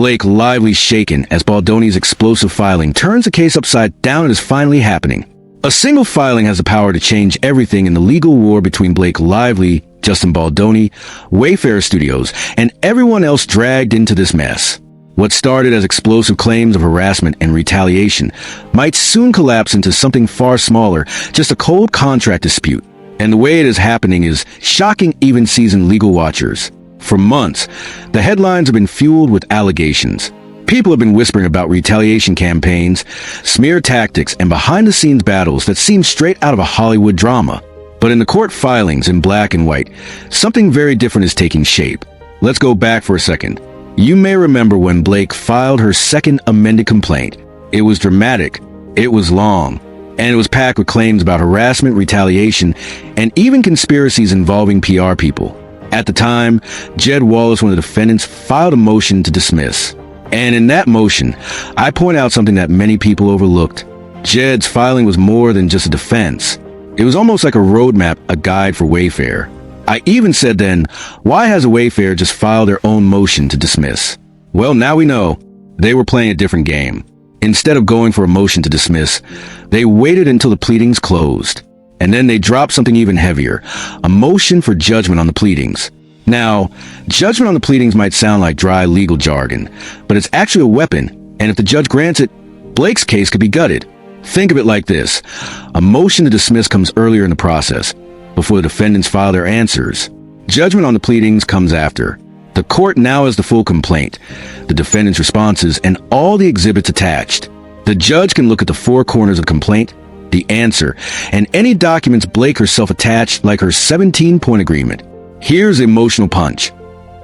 Blake lively shaken as Baldoni's explosive filing turns the case upside down and is finally happening. A single filing has the power to change everything in the legal war between Blake Lively, Justin Baldoni, Wayfair Studios, and everyone else dragged into this mess. What started as explosive claims of harassment and retaliation might soon collapse into something far smaller, just a cold contract dispute. And the way it is happening is shocking even seasoned legal watchers. For months, the headlines have been fueled with allegations. People have been whispering about retaliation campaigns, smear tactics, and behind-the-scenes battles that seem straight out of a Hollywood drama. But in the court filings in black and white, something very different is taking shape. Let's go back for a second. You may remember when Blake filed her second amended complaint. It was dramatic, it was long, and it was packed with claims about harassment, retaliation, and even conspiracies involving PR people. At the time, Jed Wallace, one of the defendants, filed a motion to dismiss. And in that motion, I point out something that many people overlooked. Jed's filing was more than just a defense. It was almost like a roadmap, a guide for Wayfair. I even said then, why hasn't Wayfair just filed their own motion to dismiss? Well, now we know. They were playing a different game. Instead of going for a motion to dismiss, they waited until the pleadings closed. And then they dropped something even heavier, a motion for judgment on the pleadings. Now, judgment on the pleadings might sound like dry legal jargon, but it's actually a weapon, and if the judge grants it, Blake's case could be gutted. Think of it like this. A motion to dismiss comes earlier in the process, before the defendants file their answers. Judgment on the pleadings comes after. The court now has the full complaint, the defendant's responses, and all the exhibits attached. The judge can look at the four corners of the complaint, the answer, and any documents Blake herself attached, like her 17-point agreement. Here's the emotional punch.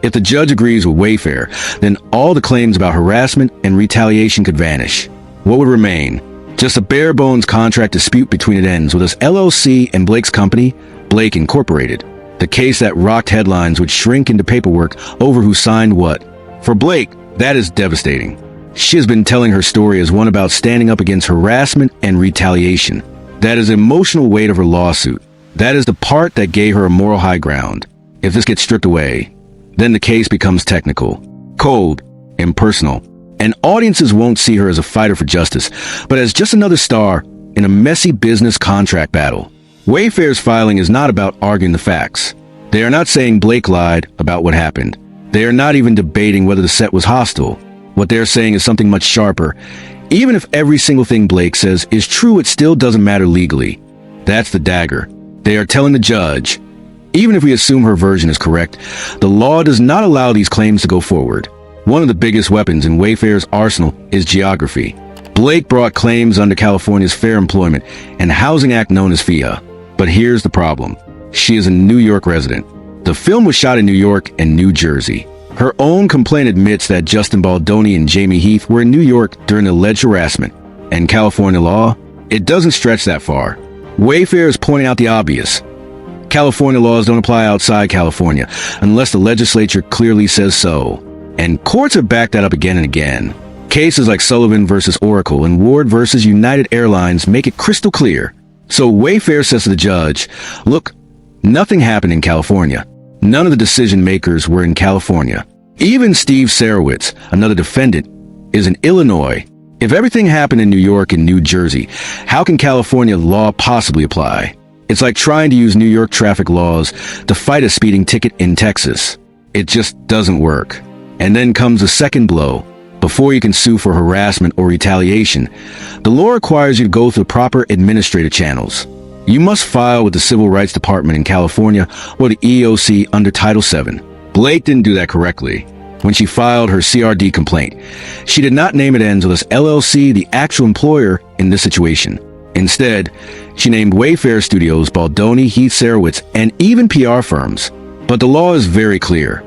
If the judge agrees with Wayfair, then all the claims about harassment and retaliation could vanish. What would remain? Just a bare-bones contract dispute between it ends with us LLC and Blake's company, Blake Incorporated. The case that rocked headlines would shrink into paperwork over who signed what. For Blake, that is devastating. She has been telling her story as one about standing up against harassment and retaliation. That is the emotional weight of her lawsuit. That is the part that gave her a moral high ground. If this gets stripped away, then the case becomes technical, cold, impersonal, and audiences won't see her as a fighter for justice, but as just another star in a messy business contract battle. Wayfair's filing is not about arguing the facts. They are not saying Blake lied about what happened. They are not even debating whether the set was hostile. What they're saying is something much sharper. Even if every single thing Blake says is true, it still doesn't matter legally. That's the dagger. They are telling the judge, even if we assume her version is correct, the law does not allow these claims to go forward. One of the biggest weapons in Wayfair's arsenal is geography. Blake brought claims under California's Fair Employment and Housing Act known as FEHA. But here's the problem. She is a New York resident. The film was shot in New York and New Jersey. Her own complaint admits that Justin Baldoni and Jamie Heath were in New York during the alleged harassment. And California law? It doesn't stretch that far. Wayfair is pointing out the obvious. California laws don't apply outside California unless the legislature clearly says so. And courts have backed that up again and again. Cases like Sullivan versus Oracle and Ward versus United Airlines make it crystal clear. So Wayfair says to the judge, look, nothing happened in California. None of the decision makers were in California. Even Steve Sarowitz, another defendant, is in Illinois. If everything happened in New York and New Jersey, how can California law possibly apply? It's like trying to use New York traffic laws to fight a speeding ticket in Texas. It just doesn't work. And then comes the second blow. Before you can sue for harassment or retaliation, the law requires you to go through the proper administrative channels. You must file with the Civil Rights Department in California or the EEOC under Title VII. Blake didn't do that correctly. When she filed her CRD complaint, she did not name it ends with us LLC, the actual employer in this situation. Instead, she named Wayfair Studios, Baldoni, Heath Sarowitz, and even PR firms. But the law is very clear.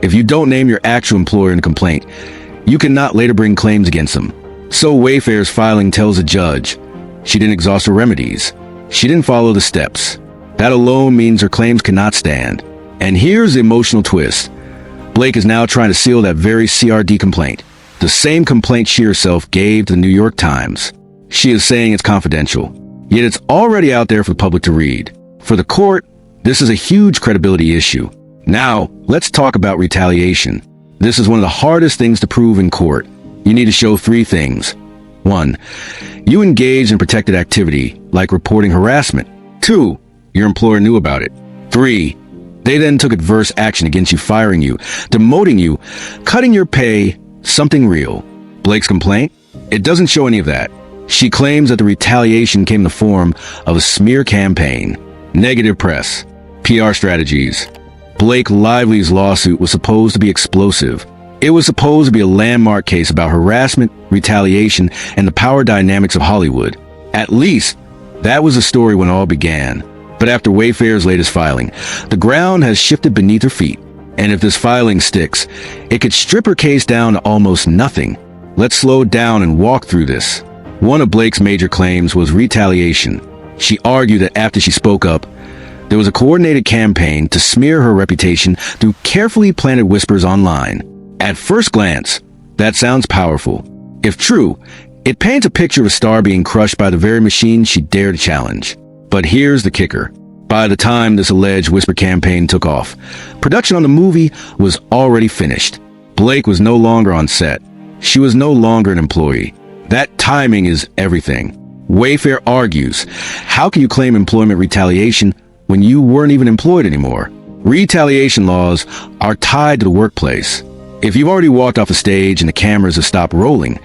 If you don't name your actual employer in the complaint, you cannot later bring claims against them. So Wayfair's filing tells the judge she didn't exhaust her remedies. She didn't follow the steps. That alone means her claims cannot stand. And here's the emotional twist. Blake is now trying to seal that very CRD complaint, the same complaint she herself gave to the New York Times. She is saying it's confidential, yet it's already out there for the public to read. For the court, this is a huge credibility issue. Now, let's talk about retaliation. This is one of the hardest things to prove in court. You need to show three things. 1. You engaged in protected activity, like reporting harassment. 2. Your employer knew about it. 3. They then took adverse action against you, firing you, demoting you, cutting your pay, something real. Blake's complaint? It doesn't show any of that. She claims that the retaliation came in the form of a smear campaign, negative press, PR strategies. Blake Lively's lawsuit was supposed to be explosive. It was supposed to be a landmark case about harassment, retaliation, and the power dynamics of Hollywood. At least, that was the story when it all began. But after Wayfair's latest filing, the ground has shifted beneath her feet. And if this filing sticks, it could strip her case down to almost nothing. Let's slow down and walk through this. One of Blake's major claims was retaliation. She argued that after she spoke up, there was a coordinated campaign to smear her reputation through carefully planted whispers online. At first glance, that sounds powerful. If true, it paints a picture of a star being crushed by the very machine she dared to challenge. But here's the kicker. By the time this alleged whisper campaign took off, production on the movie was already finished. Blake was no longer on set. She was no longer an employee. That timing is everything. Wayfair argues, how can you claim employment retaliation when you weren't even employed anymore? Retaliation laws are tied to the workplace. If you've already walked off a stage and the cameras have stopped rolling,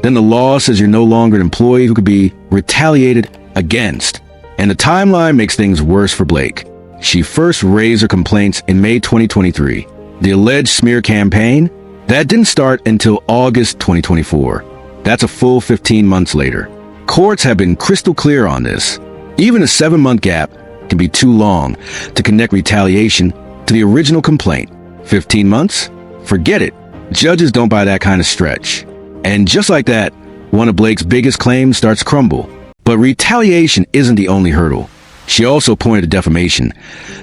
then the law says you're no longer an employee who could be retaliated against. And the timeline makes things worse for Blake. She first raised her complaints in May 2023. The alleged smear campaign? That didn't start until August 2024. That's a full 15 months later. Courts have been crystal clear on this. Even a 7-month gap can be too long to connect retaliation to the original complaint. 15 months? Forget it. Judges don't buy that kind of stretch. And just like that, one of Blake's biggest claims starts to crumble. But retaliation isn't the only hurdle. She also pointed to defamation,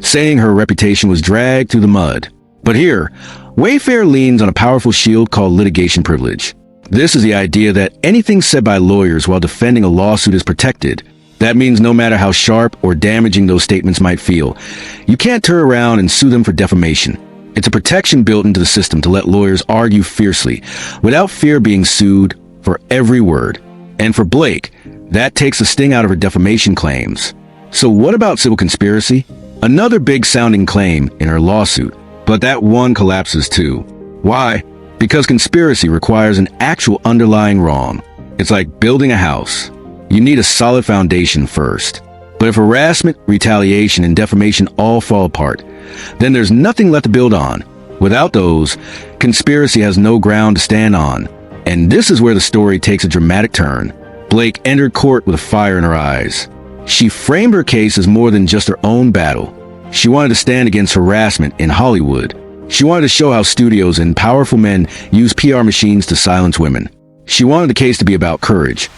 saying her reputation was dragged through the mud. But here, Wayfair leans on a powerful shield called litigation privilege. This is the idea that anything said by lawyers while defending a lawsuit is protected. That means no matter how sharp or damaging those statements might feel, you can't turn around and sue them for defamation. It's a protection built into the system to let lawyers argue fiercely, without fear being sued for every word. And for Blake, that takes the sting out of her defamation claims. So what about civil conspiracy? Another big-sounding claim in her lawsuit, but that one collapses too. Why? Because conspiracy requires an actual underlying wrong. It's like building a house. You need a solid foundation first. But if harassment, retaliation, and defamation all fall apart, then there's nothing left to build on. Without those, conspiracy has no ground to stand on. And this is where the story takes a dramatic turn. Blake entered court with a fire in her eyes. She framed her case as more than just her own battle. She wanted to stand against harassment in Hollywood. She wanted to show how studios and powerful men use PR machines to silence women. She wanted the case to be about courage,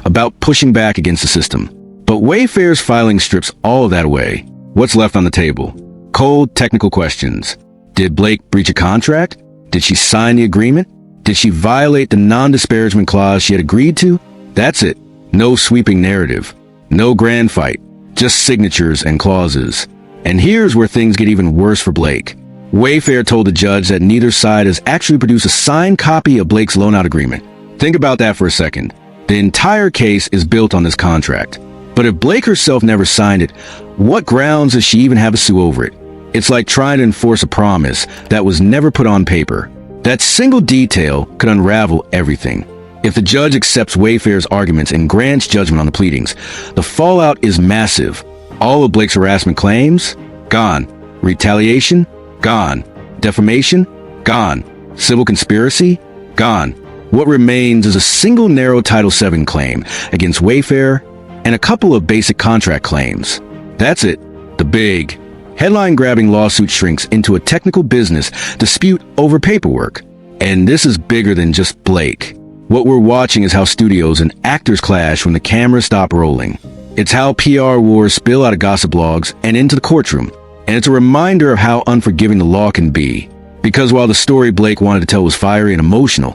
about pushing back against the system. But Wayfair's filing strips all of that away. What's left on the table? Cold, technical questions. Did Blake breach a contract? Did she sign the agreement? Did she violate the non-disparagement clause she had agreed to? That's it. No sweeping narrative. No grand fight. Just signatures and clauses. And here's where things get even worse for Blake. Wayfair told the judge that neither side has actually produced a signed copy of Blake's loan-out agreement. Think about that for a second. The entire case is built on this contract. But if Blake herself never signed it, what grounds does she even have to sue over it? It's like trying to enforce a promise that was never put on paper. That single detail could unravel everything. If the judge accepts Wayfair's arguments and grants judgment on the pleadings, the fallout is massive. All of Blake's harassment claims? Gone. Retaliation? Gone. Defamation? Gone. Civil conspiracy? Gone. What remains is a single narrow Title VII claim against Wayfair and a couple of basic contract claims. That's it. The big, headline-grabbing lawsuit shrinks into a technical business dispute over paperwork. And this is bigger than just Blake. What we're watching is how studios and actors clash when the cameras stop rolling. It's how PR wars spill out of gossip blogs and into the courtroom. And it's a reminder of how unforgiving the law can be. Because while the story Blake wanted to tell was fiery and emotional,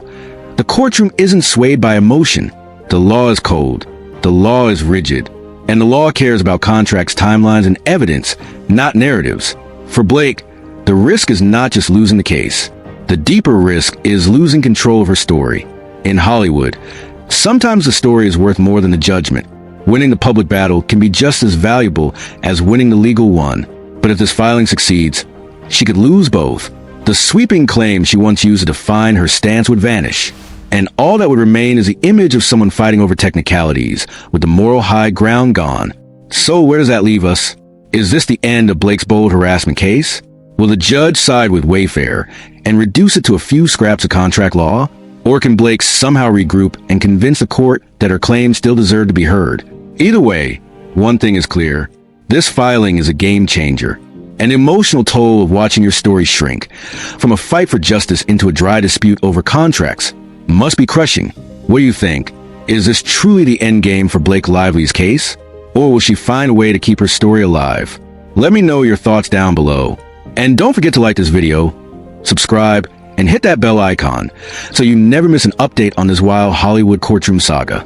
the courtroom isn't swayed by emotion. The law is cold. The law is rigid. And the law cares about contracts, timelines, and evidence, not narratives. For Blake, the risk is not just losing the case. The deeper risk is losing control of her story. In Hollywood, sometimes the story is worth more than the judgment. Winning the public battle can be just as valuable as winning the legal one. But if this filing succeeds, she could lose both. The sweeping claim she once used to define her stance would vanish, and all that would remain is the image of someone fighting over technicalities, with the moral high ground gone. So where does that leave us? Is this the end of Blake's bold harassment case? Will the judge side with Wayfair and reduce it to a few scraps of contract law? Or can Blake somehow regroup and convince the court that her claims still deserve to be heard? Either way, one thing is clear. This filing is a game changer. An emotional toll of watching your story shrink from a fight for justice into a dry dispute over contracts must be crushing. What do you think? Is this truly the end game for Blake Lively's case? Or will she find a way to keep her story alive? Let me know your thoughts down below. And don't forget to like this video, subscribe, and hit that bell icon so you never miss an update on this wild Hollywood courtroom saga.